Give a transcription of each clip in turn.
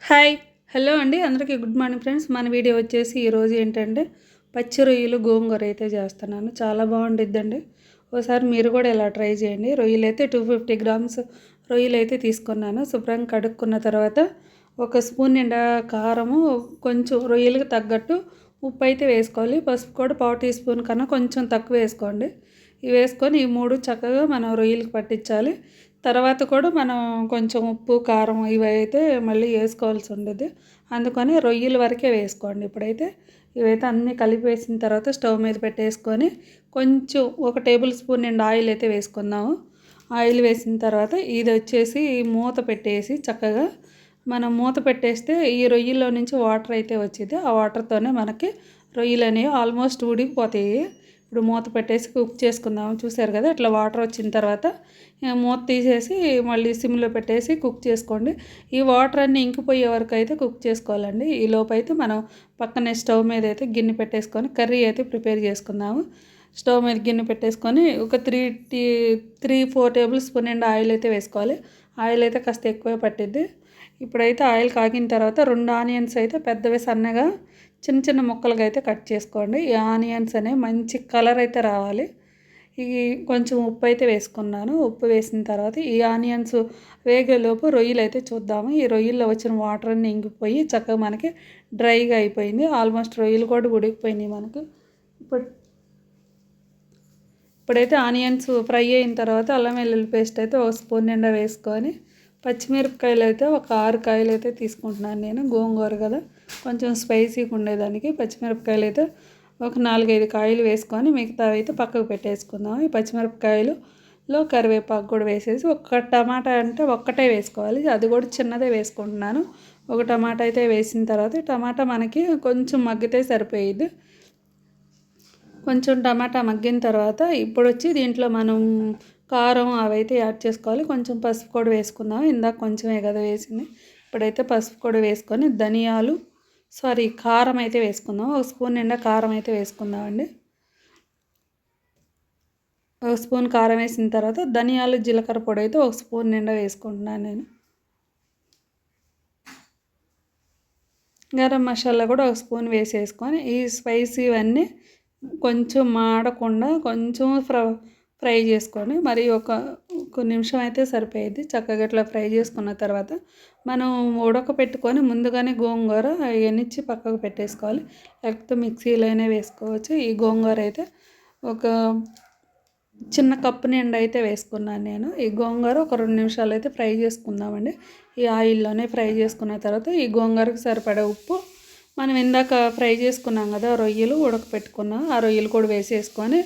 Hi hello అండి అందరికీ good morning friends. మన వీడియో వచ్చేసి ఈరోజు ఏంటంటే పచ్చి రొయ్యలు గోంగూర అయితే చేస్తున్నాను. చాలా బాగుండిద్దండి. ఒకసారి మీరు కూడా ఇలా ట్రై చేయండి. రొయ్యలు అయితే 250 గ్రామ్స్ రొయ్యలు అయితే తీసుకున్నాను. శుభ్రంగా కడుక్కున్న తర్వాత ఒక స్పూన్ నిండా కారము, కొంచెం రొయ్యలకు తగ్గట్టు ఉప్పు అయితే వేసుకోవాలి. పసుపు కూడా 1/4 టీ స్పూన్ కన్నా కొంచెం తక్కువ వేసుకోండి. ఇవి వేసుకొని ఈ మూడు చక్కగా మనం రొయ్యలకు పట్టించాలి. తర్వాత కూడా మనం కొంచెం ఉప్పు కారం ఇవి అయితే మళ్ళీ వేసుకోవాల్సి ఉండేది. అందుకని రొయ్యల వరకే వేసుకోండి. ఇప్పుడైతే ఇవైతే అన్నీ కలిపి వేసిన తర్వాత స్టవ్ మీద పెట్టేసుకొని కొంచెం ఒక టేబుల్ స్పూన్ నిండా ఆయిల్ అయితే వేసుకుందాము. ఆయిల్ వేసిన తర్వాత ఇది వచ్చేసి మూత పెట్టేసి చక్కగా మనం మూత పెట్టేస్తే ఈ రొయ్యల్లో నుంచి వాటర్ అయితే వచ్చింది. ఆ వాటర్తోనే మనకి రొయ్యలు అనేవి ఆల్మోస్ట్ ఉడికిపోతాయి. ఇప్పుడు మూత పెట్టేసి కుక్ చేసుకుందాం. చూసారు కదా ఇట్లా వాటర్ వచ్చిన తర్వాత మూత తీసేసి మళ్ళీ సిమ్లో పెట్టేసి కుక్ చేసుకోండి. ఈ వాటర్ అన్నీ ఇంకిపోయే వరకు అయితే కుక్ చేసుకోవాలండి. ఈ లోపు అయితే మనం పక్కనే స్టవ్ మీద అయితే గిన్నె పెట్టేసుకొని కర్రీ అయితే ప్రిపేర్ చేసుకుందాము. స్టవ్ మీద గిన్నె పెట్టేసుకొని ఒక 3-4 టేబుల్ స్పూన్ నిండా ఆయిల్ అయితే వేసుకోవాలి. ఆయిల్ అయితే కాస్త ఎక్కువే పట్టిద్ది. ఇప్పుడైతే ఆయిల్ కాగిన తర్వాత 2 ఆనియన్స్ అయితే పెద్దవి సన్నగా చిన్న చిన్న ముక్కలుగా అయితే కట్ చేసుకోండి. ఈ ఆనియన్స్ అనేవి మంచి కలర్ అయితే రావాలి. ఈ కొంచెం ఉప్పు అయితే వేసుకున్నాను. ఉప్పు వేసిన తర్వాత ఈ ఆనియన్స్ వేగేలోపు రొయ్యలు అయితే చూద్దాము. ఈ రొయ్యల్లో వచ్చిన వాటర్ అన్నీ ఇంకిపోయి చక్కగా మనకి డ్రైగా అయిపోయింది. ఆల్మోస్ట్ రొయ్యలు కూడా ఉడికిపోయినాయి మనకు. ఇప్పుడైతే ఆనియన్స్ ఫ్రై అయిన తర్వాత అల్లం వెల్లుల్లి పేస్ట్ అయితే ఒక స్పూన్ నిండా వేసుకొని పచ్చిమిరపకాయలు అయితే ఒక 6 కాయలు అయితే తీసుకుంటున్నాను. నేను గోంగూర కదా కొంచెం స్పైసీగా ఉండేదానికి పచ్చిమిరపకాయలు అయితే ఒక 4-5 కాయలు వేసుకొని మిగతావి అయితే పక్కకు పెట్టేసుకుందాం. ఈ పచ్చిమిరపకాయలులో కరివేపాకు కూడా వేసేసి ఒక టమాటా అంటే ఒక్కటే వేసుకోవాలి. అది కూడా చిన్నదే వేసుకుంటున్నాను. ఒక టమాటా అయితే వేసిన తర్వాత టమాటా మనకి కొంచెం మగ్గితే సరిపోయేది. కొంచెం టమాటా మగ్గిన తర్వాత ఇప్పుడు వచ్చి దీంట్లో మనం కారం అవైతే యాడ్ చేసుకోవాలి. కొంచెం పసుపు కూడా వేసుకుందాం. ఇందాక కొంచెమే కదా వేసింది. ఇప్పుడైతే పసుపు కూడా వేసుకొని కారం అయితే వేసుకుందాం. ఒక స్పూన్ నిండా కారం అయితే వేసుకుందామండి. ఒక స్పూన్ కారం వేసిన తర్వాత ధనియాలు జీలకర్ర పొడి అయితే ఒక స్పూన్ నిండా వేసుకుంటున్నాను నేను. గరం మసాలా కూడా ఒక స్పూన్ వేసేసుకొని ఈ స్పైసీ ఇవన్నీ కొంచెం మాడకుండా కొంచెం ఫ్రై చేసుకొని మరి ఒక నిమిషం అయితే సరిపోయేది. చక్కగా ఇట్లా ఫ్రై చేసుకున్న తర్వాత మనం ఉడకపెట్టుకొని ముందుగానే గోంగూర అవన్నీ పక్కకు పెట్టేసుకోవాలి. లేకపోతే మిక్సీలోనే వేసుకోవచ్చు. ఈ గోంగూర అయితే ఒక చిన్న కప్పు నిండా అయితే వేసుకున్నాను నేను. ఈ గోంగూర ఒక 2 నిమిషాలు అయితే ఫ్రై చేసుకుందామండి. ఈ ఆయిల్లోనే ఫ్రై చేసుకున్న తర్వాత ఈ గోంగూరకు సరిపడే ఉప్పు మనం ఇందాక ఫ్రై చేసుకున్నాం కదా రొయ్యలు ఉడకపెట్టుకున్నాం. ఆ రొయ్యలు కూడా వేసేసుకొని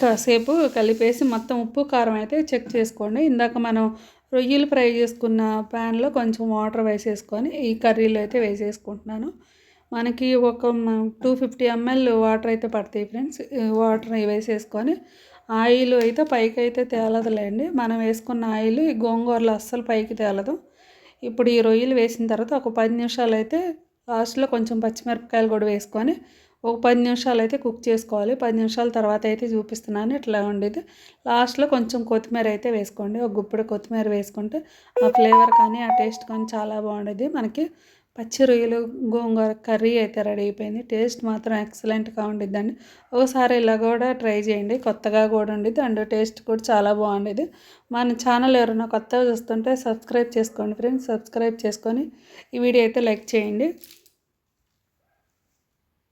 కాసేపు కలిపేసి మొత్తం ఉప్పు కారం అయితే చెక్ చేసుకోండి. ఇందాక మనం రొయ్యలు ఫ్రై చేసుకున్న ప్యాన్లో కొంచెం వాటర్ వేసేసుకొని ఈ కర్రీలో అయితే వేసేసుకుంటున్నాను. మనకి ఒక 250 ml వాటర్ అయితే పడతాయి ఫ్రెండ్స్. వాటర్ వేసేసుకొని ఆయిల్ అయితే పైకి అయితే తేలదులేండి. మనం వేసుకున్న ఆయిల్ ఈ గోంగూరలో అస్సలు పైకి తేలదు. ఇప్పుడు ఈ రొయ్యలు వేసిన తర్వాత ఒక 10 నిమిషాలు అయితే లాస్ట్లో కొంచెం పచ్చిమిరపకాయలు కూడా వేసుకొని ఒక 10 నిమిషాలు అయితే కుక్ చేసుకోవాలి. 10 నిమిషాల తర్వాత అయితే చూపిస్తున్నాను ఇట్లా ఉండేది. లాస్ట్లో కొంచెం కొత్తిమీర అయితే వేసుకోండి. ఒక గుప్పెడు కొత్తిమీర వేసుకుంటే ఆ ఫ్లేవర్ కానీ ఆ టేస్ట్ కానీ చాలా బాగుండేది. మనకి పచ్చి రొయ్యలు గోంగూర కర్రీ అయితే రెడీ అయిపోయింది. టేస్ట్ మాత్రం ఎక్సలెంట్గా ఉండిద్దండి. ఒకసారి ఇలా కూడా ట్రై చేయండి. కొత్తగా కూడా ఉండిద్ది అండ్ టేస్ట్ కూడా చాలా బాగుండేది. మన ఛానల్ ఎవరైనా కొత్తగా చూస్తుంటే సబ్స్క్రైబ్ చేసుకోండి ఫ్రెండ్స్. సబ్స్క్రైబ్ చేసుకొని ఈ వీడియో అయితే లైక్ చేయండి.